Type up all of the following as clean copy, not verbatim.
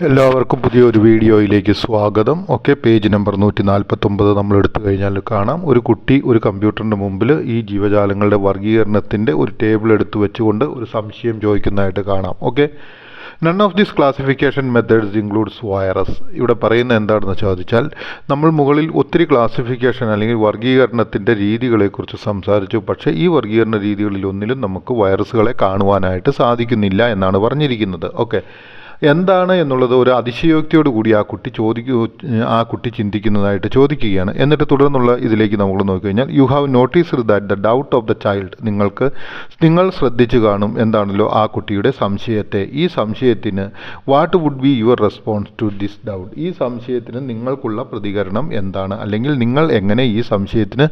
എല്ലാവർക്കും പുതിയൊരു വീഡിയോയിലേക്ക് സ്വാഗതം. പേജ് നമ്പർ 149 നമ്മൾ എടുത്തു കഴിഞ്ഞാൽ കാണാം, ഒരു കുട്ടി ഒരു കമ്പ്യൂട്ടറിൻ്റെ മുമ്പിൽ ഈ ജീവജാലങ്ങളുടെ വർഗീകരണത്തിൻ്റെ ഒരു ടേബിൾ എടുത്തു വെച്ചുകൊണ്ട് ഒരു സംശയം ചോദിക്കുന്നതായിട്ട് കാണാം. None of this classification methods includes virus. ഇവിടെ പറയുന്നത് എന്താണെന്ന് ചോദിച്ചാൽ, നമ്മൾ മുകളിൽ ഒത്തിരി ക്ലാസിഫിക്കേഷൻ അല്ലെങ്കിൽ വർഗീകരണത്തിൻ്റെ രീതികളെക്കുറിച്ച് സംസാരിച്ചു. പക്ഷേ ഈ വർഗീകരണ രീതികളിലൊന്നിലും നമുക്ക് വൈറസുകളെ കാണുവാനായിട്ട് സാധിക്കുന്നില്ല എന്നാണ് പറഞ്ഞിരിക്കുന്നത്. എന്താണ് എന്നുള്ളത് ഒരു അതിശയോക്തിയോട് കൂടി ആ കുട്ടി ചിന്തിക്കുന്നതായിട്ട് ചോദിക്കുകയാണ്. എന്നിട്ട് തുടർന്നുള്ള ഇതിലേക്ക് നമ്മൾ നോക്കിക്കഴിഞ്ഞാൽ, you have noticed that the doubt of the child. നിങ്ങൾ ശ്രദ്ധിച്ചു കാണും എന്താണല്ലോ ആ കുട്ടിയുടെ സംശയത്തെ. ഈ സംശയത്തിന് what would be your response to this doubt? ഈ സംശയത്തിന് നിങ്ങൾക്കുള്ള പ്രതികരണം എന്താണ്, അല്ലെങ്കിൽ നിങ്ങൾ എങ്ങനെ ഈ സംശയത്തിന്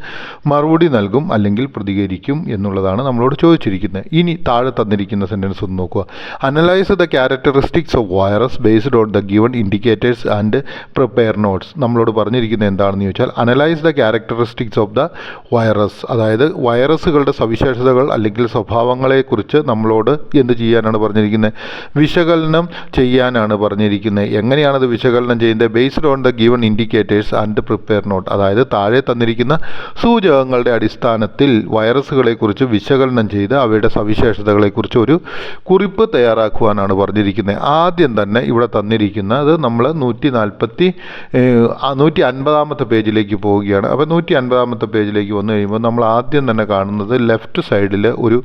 മറുപടി നൽകും അല്ലെങ്കിൽ പ്രതികരിക്കും എന്നുള്ളതാണ് നമ്മളോട് ചോദിച്ചിരിക്കുന്നത്. ഇനി താഴെ തന്നിരിക്കുന്ന സെൻറ്റൻസ് ഒന്ന് നോക്കുക. Analyse the characteristics of virus based on the given indicators and prepare notes. നമ്മളോട് പറഞ്ഞിരിക്കുന്നത് എന്താണെന്ന് ചോദിച്ചാൽ, analyse the characteristics of the virus, അതായത് വൈറസുകളുടെ സവിശേഷതകൾ അല്ലെങ്കിൽ സ്വഭാവങ്ങളെക്കുറിച്ച് നമ്മളോട് എന്ത് ചെയ്യാനാണ് പറഞ്ഞിരിക്കുന്നത്? വിശകലനം ചെയ്യാനാണ് പറഞ്ഞിരിക്കുന്നത്. എങ്ങനെയാണത് വിശകലനം ചെയ്യുന്നത്? Based on the given indicators and prepare note, അതായത് താഴെ തന്നിരിക്കുന്ന സൂചകങ്ങളുടെ അടിസ്ഥാനത്തിൽ വൈറസുകളെക്കുറിച്ച് വിശകലനം ചെയ്ത് അവയുടെ സവിശേഷതകളെക്കുറിച്ച് ഒരു കുറിപ്പ് തയ്യാറാക്കുവാനാണ് പറഞ്ഞിരിക്കുന്നത്. ആദ്യം തന്നെ ഇവിടെ തന്നിരിക്കുന്നത് നമ്മൾ 150 പേജിലേക്ക് പോവുകയാണ്. അപ്പോൾ 150 പേജിലേക്ക് വന്നു കഴിയുമ്പോൾ നമ്മൾ ആദ്യം തന്നെ കാണുന്നത് ലെഫ്റ്റ് സൈഡിൽ ഒരു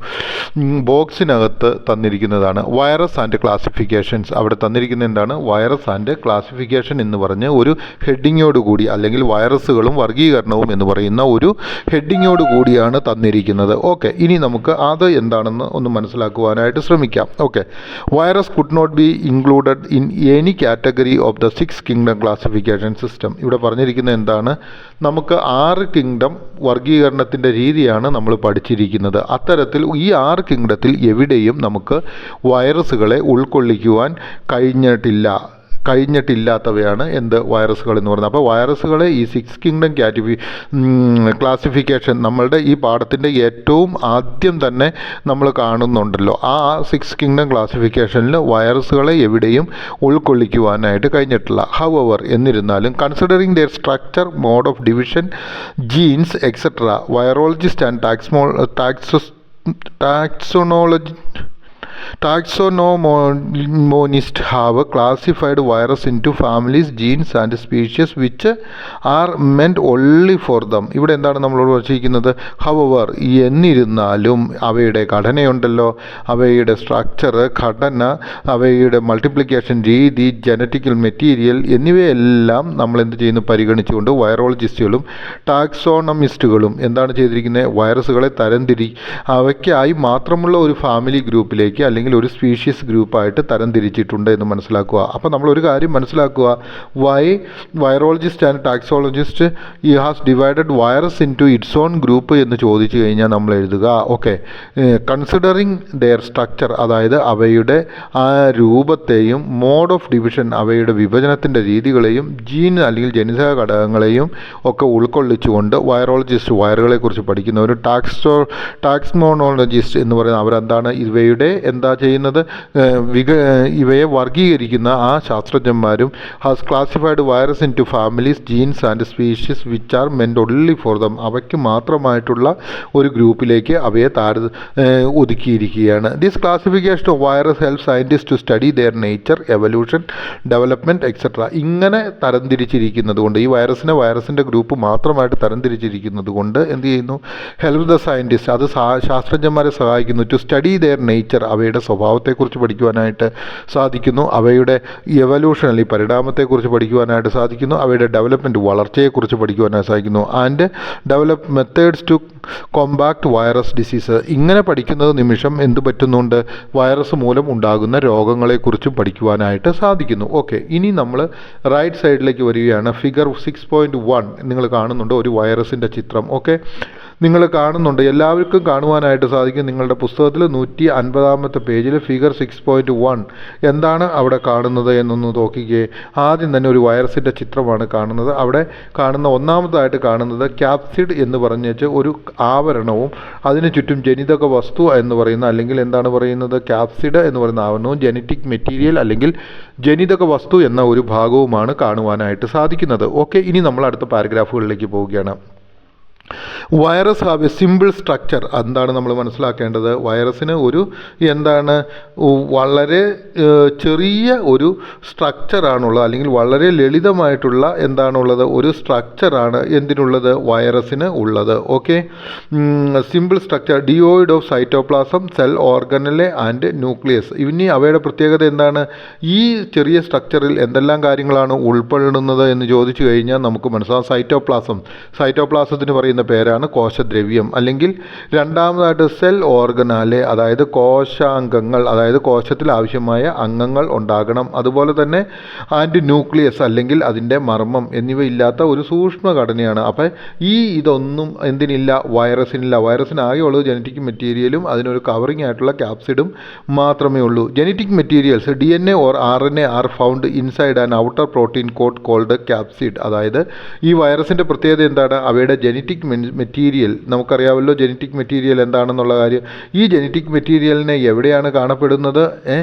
ബോക്സിനകത്ത് തന്നിരിക്കുന്നതാണ് വൈറസ് ആൻഡ് ക്ലാസിഫിക്കേഷൻസ്. അവിടെ തന്നിരിക്കുന്നത് എന്താണ്? വൈറസ് ആൻഡ് ക്ലാസിഫിക്കേഷൻ എന്ന് പറഞ്ഞ് ഒരു ഹെഡിങ്ങോട് കൂടി, അല്ലെങ്കിൽ വൈറസുകളും വർഗീകരണവും എന്ന് പറയുന്ന ഒരു ഹെഡിങ്ങോട് കൂടിയാണ് തന്നിരിക്കുന്നത്. ഇനി നമുക്ക് അത് എന്താണെന്ന് ഒന്ന് മനസ്സിലാക്കുവാനായിട്ട് ശ്രമിക്കാം. Virus could not be included in any category of the 6 kingdom classification system. ഇവിടെ പറഞ്ഞിരിക്കുന്നത് എന്താണ്? നമുക്ക് 6 കിങ്ഡം വർഗീകരണത്തിൻ്റെ രീതിയാണ് നമ്മൾ പഠിച്ചിരിക്കുന്നത്. അത്തരത്തിൽ ഈ 6 കിങ്ഡത്തിൽ എവിടെയും നമുക്ക് വൈറസുകളെ ഉൾക്കൊള്ളിക്കുവാൻ കഴിഞ്ഞിട്ടില്ലാത്തവയാണ് എന്ത്? വൈറസുകൾ എന്ന് പറയുന്നത്. അപ്പോൾ വൈറസുകളെ ഈ 6 കിങ്ഡം ക്ലാസിഫിക്കേഷൻ നമ്മളുടെ ഈ പാഠത്തിൻ്റെ ഏറ്റവും ആദ്യം തന്നെ നമ്മൾ കാണുന്നുണ്ടല്ലോ, ആ 6 കിങ്ഡം ക്ലാസിഫിക്കേഷനിൽ വൈറസുകളെ എവിടെയും ഉൾക്കൊള്ളിക്കുവാനായിട്ട് കഴിഞ്ഞിട്ടില്ല. ഹൗവർ, എന്നിരുന്നാലും considering their structure, mode of division, genes etcetera, virologist and taxonomists have classified virus into families, genes and species which are meant only for them. ഇവിടെ എന്താണ് നമ്മളോട് വച്ചിരിക്കുന്നത്? ഹവർ, എന്നിരുന്നാലും അവയുടെ ഘടനയുണ്ടല്ലോ, അവയുടെ സ്ട്രക്ചർ, ഘടന, അവയുടെ മൾട്ടിപ്ലിക്കേഷൻ രീതി, ജനറ്റിക്കൽ മെറ്റീരിയൽ എന്നിവയെല്ലാം നമ്മൾ എന്ത് ചെയ്യുന്നു? പരിഗണിച്ചുകൊണ്ട് വൈറോളജിസ്റ്റുകളും ടാക്സോണമിസ്റ്റുകളും എന്താണ് ചെയ്തിരിക്കുന്നത്? വൈറസുകളെ അവയ്ക്കായി മാത്രമുള്ള ഒരു ഫാമിലി ഗ്രൂപ്പിലേക്ക് അല്ലെങ്കിൽ ഒരു സ്പീഷീസ് ഗ്രൂപ്പായിട്ട് തരംതിരിച്ചിട്ടുണ്ട് എന്ന് മനസ്സിലാക്കുക. അപ്പോൾ നമ്മളൊരു കാര്യം മനസ്സിലാക്കുക, virologist and taxologist has divided virus into its own group എന്ന് ചോദിച്ചു കഴിഞ്ഞാൽ നമ്മൾ എഴുതുക കൺസിഡറിങ് ദെയർ സ്ട്രക്ചർ, അതായത് അവയുടെ ആ രൂപത്തെയും, മോഡ് ഓഫ് ഡിവിഷൻ അവയുടെ വിഭജനത്തിൻ്റെ രീതികളെയും, ജീൻ അല്ലെങ്കിൽ ജനിതക ഘടകങ്ങളെയും ഒക്കെ ഉൾക്കൊള്ളിച്ചുകൊണ്ട് വൈറോളജിസ്റ്റ് വൈറുകളെക്കുറിച്ച് പഠിക്കുന്നവർ, ടാക്സ്മോണോളജിസ്റ്റ് എന്ന് പറയുന്ന അവരെന്താണ് ഇവയുടെ എന്താ ചെയ്യുന്നത്? ഇവയെ വർഗീകരിക്കുന്ന ആ ശാസ്ത്രജ്ഞന്മാരും has classified virus into families, genes and species which are meant only for them. അവയ്ക്ക് മാത്രമായിട്ടുള്ള ഒരു ഗ്രൂപ്പിലേക്ക് അവയെ ഒതുക്കിയിരിക്കുകയാണ്. This classification of virus help scientist to study their nature, evolution, development etcetera. ഇങ്ങനെ തരംതിരിച്ചിരിക്കുന്നത് കൊണ്ട്, ഈ വൈറസിൻ്റെ ഗ്രൂപ്പ് മാത്രമായിട്ട് തരംതിരിച്ചിരിക്കുന്നത് കൊണ്ട് എന്ത് ചെയ്യുന്നു? ഹെൽപ്പ് ദ സയൻറ്റിസ്റ്റ്, അത് ശാസ്ത്രജ്ഞന്മാരെ സഹായിക്കുന്നു. ടു സ്റ്റഡി ദെയർ നേച്ചർ, അവയുടെ സ്വഭാവത്തെക്കുറിച്ച് പഠിക്കുവാനായിട്ട് സാധിക്കുന്നു. അവയുടെ എവല്യൂഷൻ അല്ലെങ്കിൽ പരിണാമത്തെക്കുറിച്ച് പഠിക്കുവാനായിട്ട് സാധിക്കുന്നു. അവയുടെ ഡെവലപ്മെൻറ്റ്, വളർച്ചയെക്കുറിച്ച് പഠിക്കുവാനായിട്ട് സാധിക്കുന്നു. And develop methods to compact virus disease. ഇങ്ങനെ പഠിക്കുന്നത് നിമിഷം എന്ത് പറ്റുന്നുണ്ട്? വൈറസ് മൂലം ഉണ്ടാകുന്ന രോഗങ്ങളെക്കുറിച്ചും പഠിക്കുവാനായിട്ട് സാധിക്കുന്നു. ഇനി നമ്മൾ റൈറ്റ് സൈഡിലേക്ക് വരികയാണ്. ഫിഗർ 6.1 നിങ്ങൾ കാണുന്നുണ്ട് ഒരു വൈറസിൻ്റെ ചിത്രം. നിങ്ങൾ കാണുന്നുണ്ട്, എല്ലാവർക്കും കാണുവാനായിട്ട് സാധിക്കും. നിങ്ങളുടെ പുസ്തകത്തിൽ 150-ാമത്തെ പേജിൽ ഫിഗർ 6.1 എന്താണ് അവിടെ കാണുന്നത് എന്നൊന്ന് നോക്കിക്കേ. ആദ്യം തന്നെ ഒരു വൈറസിൻ്റെ ചിത്രമാണ് കാണുന്നത്. അവിടെ കാണുന്ന ഒന്നാമതായിട്ട് കാണുന്നത് ക്യാപ്സിഡ് എന്ന് പറഞ്ഞേച്ച് ഒരു ആവരണവും അതിന് ചുറ്റും ജനിതക വസ്തു എന്ന് പറയുന്ന, അല്ലെങ്കിൽ എന്താണ് പറയുന്നത്, ക്യാപ്സിഡ് എന്ന് പറയുന്ന ആവരണവും ജനറ്റിക് മെറ്റീരിയൽ അല്ലെങ്കിൽ ജനിതക വസ്തു എന്ന ഒരു ഭാഗവുമാണ് കാണുവാനായിട്ട് സാധിക്കുന്നത്. ഓക്കെ, ഇനി നമ്മൾ അടുത്ത പാരഗ്രാഫുകളിലേക്ക് പോവുകയാണ്. Virus have A simple structure. എന്താണ് നമ്മൾ മനസ്സിലാക്കേണ്ടത്? വൈറസിന് ഒരു എന്താണ് വളരെ ചെറിയ ഒരു സ്ട്രക്ചറാണുള്ളത്, അല്ലെങ്കിൽ വളരെ ലളിതമായിട്ടുള്ള എന്താണുള്ളത്, ഒരു സ്ട്രക്ചറാണ് എന്തിനുള്ളത്, വൈറസിന് ഉള്ളത്. Okay, simple structure devoid of cytoplasm, cell organelle and nucleus. ഇനി അവയുടെ പ്രത്യേകത എന്താണ്? ഈ ചെറിയ സ്ട്രക്ചറിൽ എന്തെല്ലാം കാര്യങ്ങളാണ് ഉൾപ്പെടുന്നത് എന്ന് ചോദിച്ചു കഴിഞ്ഞാൽ നമുക്ക് മനസ്സിലാവും. സൈറ്റോപ്ലാസത്തിന് പറയുന്ന പേരാണ് കോശദ്രവ്യം. അല്ലെങ്കിൽ രണ്ടാമതായിട്ട് സെൽ ഓർഗനാലെ, അതായത് കോശാംഗങ്ങൾ, അതായത് കോശത്തിൽ ആവശ്യമായ അംഗങ്ങൾ ഉണ്ടാകണം. അതുപോലെ തന്നെ ആൻഡ് ന്യൂക്ലിയസ് അല്ലെങ്കിൽ അതിൻ്റെ മർമ്മം എന്നിവ ഇല്ലാത്ത ഒരു സൂക്ഷ്മ ഘടനയാണ്. അപ്പം ഇതൊന്നും എന്തിനില്ല? വൈറസിനില്ല. വൈറസിനാകെയുള്ളത് ജനറ്റിക് മെറ്റീരിയലും അതിനൊരു കവറിംഗ് ആയിട്ടുള്ള ക്യാപ്സിഡും മാത്രമേ ഉള്ളൂ. Genetic materials DNA or RNA are found inside and outer protein coat called capsid. അതായത് ഈ വൈറസിൻ്റെ പ്രത്യേകത എന്താണ്? അവയുടെ ജനറ്റിക് മെറ്റീരിയൽ നമുക്കറിയാമല്ലോ. ജനറ്റിക് മെറ്റീരിയൽ എന്താണെന്നുള്ള കാര്യം. ഈ ജനറ്റിക് മെറ്റീരിയലിനെ എവിടെയാണ് കാണപ്പെടുന്നത്?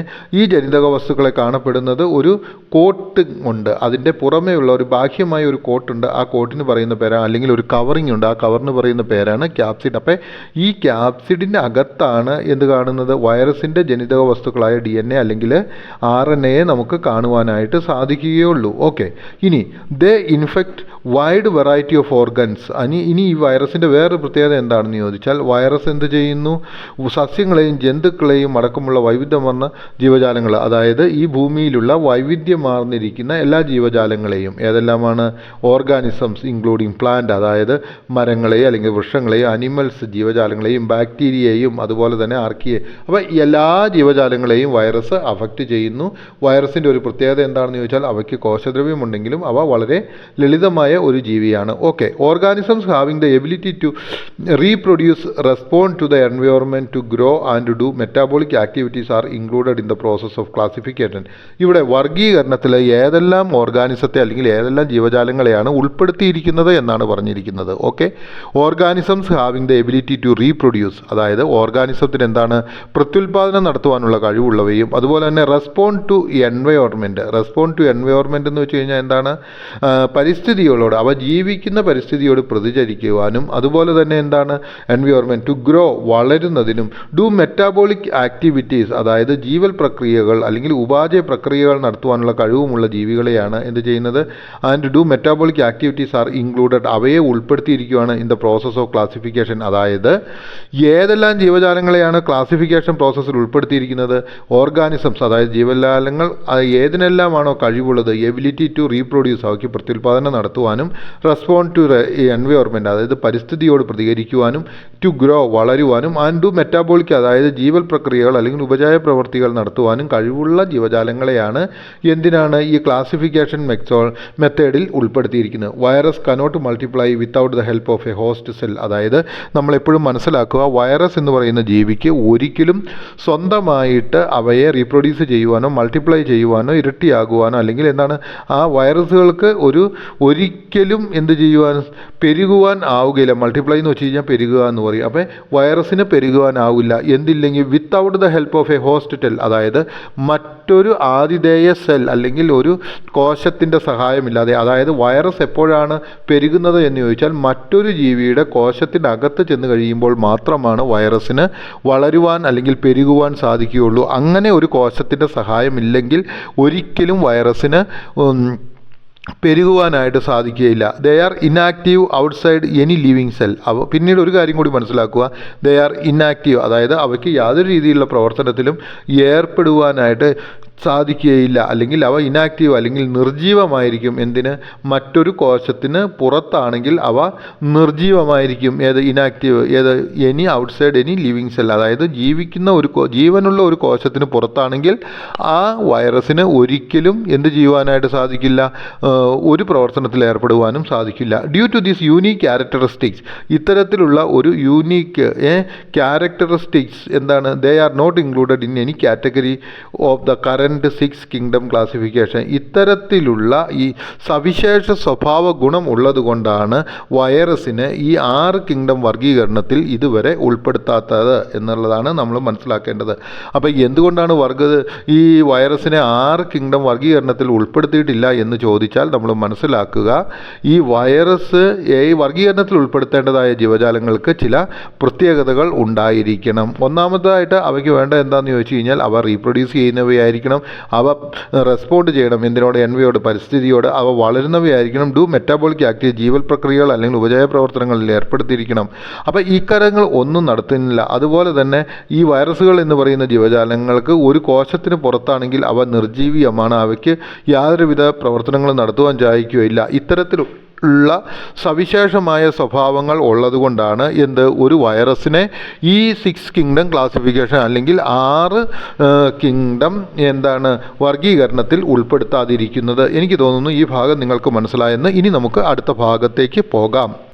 ഈ ജനിതക വസ്തുക്കളെ കാണപ്പെടുന്നത് ഒരു കോട്ട് ഉണ്ട്. അതിൻ്റെ പുറമേ ഉള്ള ഒരു ബാഹ്യമായ ഒരു കോട്ടുണ്ട്. ആ കോട്ടിന് പറയുന്ന പേരാണ്, അല്ലെങ്കിൽ ഒരു കവറിംഗ് ഉണ്ട്, ആ കവറിന് പറയുന്ന പേരാണ് ക്യാപ്സിഡ്. അപ്പം ഈ ക്യാപ്സിഡിൻ്റെ അകത്താണ് എന്ത് കാണുന്നത്? വൈറസിൻ്റെ ജനിതക വസ്തുക്കളായ DNA അല്ലെങ്കിൽ RNA നമുക്ക് കാണുവാനായിട്ട് സാധിക്കുകയുള്ളൂ. ഓക്കെ, ഇനി they infect wide variety of organs. ഇനി ഈ വൈറസിൻ്റെ വേറൊരു പ്രത്യേകത എന്താണെന്ന് ചോദിച്ചാൽ, വൈറസ് എന്ത് ചെയ്യുന്നു? സസ്യങ്ങളെയും ജന്തുക്കളെയും അടക്കമുള്ള വൈവിധ്യമാർന്ന ജീവജാലങ്ങൾ, അതായത് ഈ ഭൂമിയിലുള്ള വൈവിധ്യമാർന്നിരിക്കുന്ന എല്ലാ ജീവജാലങ്ങളെയും, ഏതെല്ലാമാണ്? ഓർഗാനിസംസ് ഇൻക്ലൂഡിങ് പ്ലാന്റ്, അതായത് മരങ്ങളെയും അല്ലെങ്കിൽ വൃക്ഷങ്ങളെയും, അനിമൽസ് ജീവജാലങ്ങളെയും, ബാക്ടീരിയയും അതുപോലെ തന്നെ ആർക്കിയെ. അപ്പോൾ എല്ലാ ജീവജാലങ്ങളെയും വൈറസ് അഫക്റ്റ് ചെയ്യുന്നു. വൈറസിൻ്റെ ഒരു പ്രത്യേകത എന്താണെന്ന് ചോദിച്ചാൽ, അവയ്ക്ക് കോശദ്രവ്യമുണ്ടെങ്കിലും അവ വളരെ ലളിതമായ ഒരു ജീവിയാണ്. Okay, organisms having the ability to reproduce, respond to the environment, to grow and do metabolic activities are included in the process of classification. ഇവിടെ വർഗീകരണത്തിൽ ഏതെല്ലാം ഓർഗാനിസത്തെ അല്ലെങ്കിൽ ഏതെല്ലാം ജീവജാലങ്ങളെയാണ് ഉൾപ്പെടുത്തിയിരിക്കുന്നത് എന്നാണ് പറഞ്ഞിരിക്കുന്നത്. Okay, organisms having the ability to reproduce, അതായത് ഓർഗാനിസത്തിന് എന്താണ്? പ്രത്യുൽപാദനം നടത്തുവാനുള്ള കഴിവുള്ളവയും, അതുപോലെ തന്നെ റെസ്പോണ്ട് ടു എൻവയോൺമെൻറ്റ് എന്ന് വെച്ച് കഴിഞ്ഞാൽ എന്താണ്? പരിസ്ഥിതികളോട്, അവ ജീവിക്കുന്ന പരിസ്ഥിതിയോട് പ്രതിചരിക്കുവാനും, അതുപോലെ തന്നെ എന്താണ്? എൻവയോൺമെൻറ്റ് ടു ഗ്രോ, വളരുന്നതിനും, ഡു മെറ്റാബോളിക് ആക്ടിവിറ്റീസ്, അതായത് ജീവൽ പ്രക്രിയകൾ അല്ലെങ്കിൽ ഉപാചയ പ്രക്രിയകൾ നടത്തുവാനുള്ള കഴിവുമുള്ള ജീവികളെയാണ് എന്ത് ചെയ്യുന്നത്? And do metabolic activities are included, അവയെ ഉൾപ്പെടുത്തിയിരിക്കുകയാണ് in the process of classification. അതായത് ഏതെല്ലാം ജീവജാലങ്ങളെയാണ് ക്ലാസിഫിക്കേഷൻ പ്രോസസ്സിൽ ഉൾപ്പെടുത്തിയിരിക്കുന്നത്? ഓർഗാനിസംസ്, അതായത് ജീവജാലങ്ങൾ ഏതിനെല്ലാമാണോ കഴിവുള്ളത്, എബിലിറ്റി ടു റീപ്രൊഡ്യൂസ്, അവയ്ക്ക് പ്രത്യുൽപാദനം നടത്തുവാനും, റെസ്പോണ്ട് ടു എൻവയോൺമെൻറ്റ്, അതായത് പരിസ്ഥിതിയോട് പ്രതികരിക്കുവാനും, ടു ഗ്രോ, വളരുവാനും, ആൻഡ് ഡു മെറ്റാബോളിക്, അതായത് ജീവൽ പ്രക്രിയകൾ അല്ലെങ്കിൽ ഉപചായ പ്രവർത്തികൾ നടത്തുവാനും കഴിവുള്ള ജീവജാലങ്ങളെയാണ് എന്തിനാണ് ഈ ക്ലാസിഫിക്കേഷൻ മെത്തേഡിൽ ഉൾപ്പെടുത്തിയിരിക്കുന്നത്. Virus cannot multiply without the help of a host cell. അതായത് നമ്മളെപ്പോഴും മനസ്സിലാക്കുക, വൈറസ് എന്ന് പറയുന്ന ജീവിക്ക് ഒരിക്കലും സ്വന്തമായിട്ട് അവയെ റീപ്രൊഡ്യൂസ് ചെയ്യുവാനോ മൾട്ടിപ്ലൈ ചെയ്യുവാനോ ഇരട്ടിയാകുവാനോ അല്ലെങ്കിൽ എന്താണ് ആ വൈറസുകൾക്ക് ഒരിക്കലും എന്ത് ചെയ്യുവാൻ പെരുകുവാൻ ആവുകയില്ല. മൾട്ടിപ്ലൈ എന്ന് വെച്ച് കഴിഞ്ഞാൽ പെരുകുക എന്ന് പറയും. അപ്പോൾ വൈറസിന് പെരുകുവാനാവില്ല എന്തില്ലെങ്കിൽ without the help of a host cell, അതായത് മറ്റൊരു ആതിഥേയ സെൽ അല്ലെങ്കിൽ ഒരു കോശത്തിൻ്റെ സഹായമില്ലാതെ. അതായത് വൈറസ് എപ്പോഴാണ് പെരുകുന്നത് എന്ന് ചോദിച്ചാൽ മറ്റൊരു ജീവിയുടെ കോശത്തിനകത്ത് ചെന്ന് കഴിയുമ്പോൾ മാത്രമാണ് വൈറസിന് വളരുവാൻ അല്ലെങ്കിൽ പെരുകുവാൻ സാധിക്കുകയുള്ളൂ. അങ്ങനെ ഒരു കോശത്തിൻ്റെ സഹായമില്ലെങ്കിൽ ഒരിക്കലും വൈറസിന് പെരുകുവാനായിട്ട് സാധിക്കുകയില്ല. They are inactive outside any living cell. പിന്നീട് ഒരു കാര്യം കൂടി മനസ്സിലാക്കുക, ദേ ആർ ഇനാക്റ്റീവ്, അതായത് അവയ്ക്ക് യാതൊരു രീതിയിലുള്ള പ്രവർത്തനത്തിലും ഏർപ്പെടുവാനായിട്ട് സാധിക്കുകയില്ല, അല്ലെങ്കിൽ അവ ഇനാക്റ്റീവ് അല്ലെങ്കിൽ നിർജീവമായിരിക്കും. എന്തിന്? മറ്റൊരു കോശത്തിന് പുറത്താണെങ്കിൽ അവ നിർജീവമായിരിക്കും. ഏത്? ഇനാക്റ്റീവ്. ഏത്? Any outside any living cell. അതായത് ജീവിക്കുന്ന ജീവനുള്ള ഒരു കോശത്തിന് പുറത്താണെങ്കിൽ ആ വൈറസിന് ഒരിക്കലും എന്ത് ചെയ്യുവാനായിട്ട് സാധിക്കില്ല? ഒരു പ്രവർത്തനത്തിൽ ഏർപ്പെടുവാനും സാധിക്കില്ല. Due to this unique characteristics, ഇത്തരത്തിലുള്ള ഒരു യൂണീക്ക് ക്യാരക്ടറിസ്റ്റിക്സ് എന്താണ്? They are not included in any category of the current 6 kingdom classification. ഇത്തരത്തിലുള്ള ഈ സവിശേഷ സ്വഭാവ ഗുണം ഉള്ളതുകൊണ്ടാണ് വൈറസിന് ഈ 6 കിങ്ഡം വർഗീകരണത്തിൽ ഇതുവരെ ഉൾപ്പെടുത്താത്തത് എന്നുള്ളതാണ് നമ്മൾ മനസ്സിലാക്കേണ്ടത്. അപ്പോൾ എന്തുകൊണ്ടാണ് ഈ വൈറസിനെ 6 കിങ്ഡം വർഗീകരണത്തിൽ ഉൾപ്പെടുത്തിയിട്ടില്ല എന്ന് ചോദിച്ചാൽ നമ്മൾ മനസ്സിലാക്കുക, ഈ വർഗീകരണത്തിൽ ഉൾപ്പെടുത്തേണ്ടതായ ജീവജാലങ്ങൾക്ക് ചില പ്രത്യേകതകൾ ഉണ്ടായിരിക്കണം. ഒന്നാമതായിട്ട് അവയ്ക്ക് വേണ്ട എന്താണെന്ന് ചോദിച്ചു കഴിഞ്ഞാൽ അവ റീപ്രൊഡ്യൂസ് ചെയ്യുന്നവയായിരിക്കണം, അവ റെസ്പോണ്ട് ചെയ്യണം എന്തിനോട്? എൻവയോട്, പരിസ്ഥിതിയോട്. അവ വളരുന്നവയായിരിക്കണം, ഡു മെറ്റാബോളിക് ആക്ടിവിറ്റി, ജീവൽ പ്രക്രിയകൾ അല്ലെങ്കിൽ ഉപജയ പ്രവർത്തനങ്ങളിൽ ഏർപ്പെടുത്തിയിരിക്കണം. അപ്പോൾ ഈ കാര്യങ്ങൾ ഒന്നും നടത്തുന്നില്ല. അതുപോലെ തന്നെ ഈ വൈറസുകൾ എന്ന് പറയുന്ന ജീവജാലങ്ങൾക്ക് ഒരു കോശത്തിന് പുറത്താണെങ്കിൽ അവ നിർജീവമാണ്, അവയ്ക്ക് യാതൊരുവിധ പ്രവർത്തനങ്ങളും നടത്തുവാൻ സാധിക്കുകയില്ല. ഇത്തരത്തിലുള്ള സവിശേഷമായ സ്വഭാവങ്ങൾ ഉള്ളതുകൊണ്ടാണ് ഒരു വൈറസിനെ ഈ 6 കിങ്ഡം ക്ലാസിഫിക്കേഷൻ അല്ലെങ്കിൽ 6 കിങ്ഡം വർഗീകരണത്തിൽ ഉൾപ്പെടുത്താതിരിക്കുന്നത്. എനിക്ക് തോന്നുന്നു ഈ ഭാഗം നിങ്ങൾക്ക് മനസ്സിലായെന്ന്. ഇനി നമുക്ക് അടുത്ത ഭാഗത്തേക്ക് പോകാം.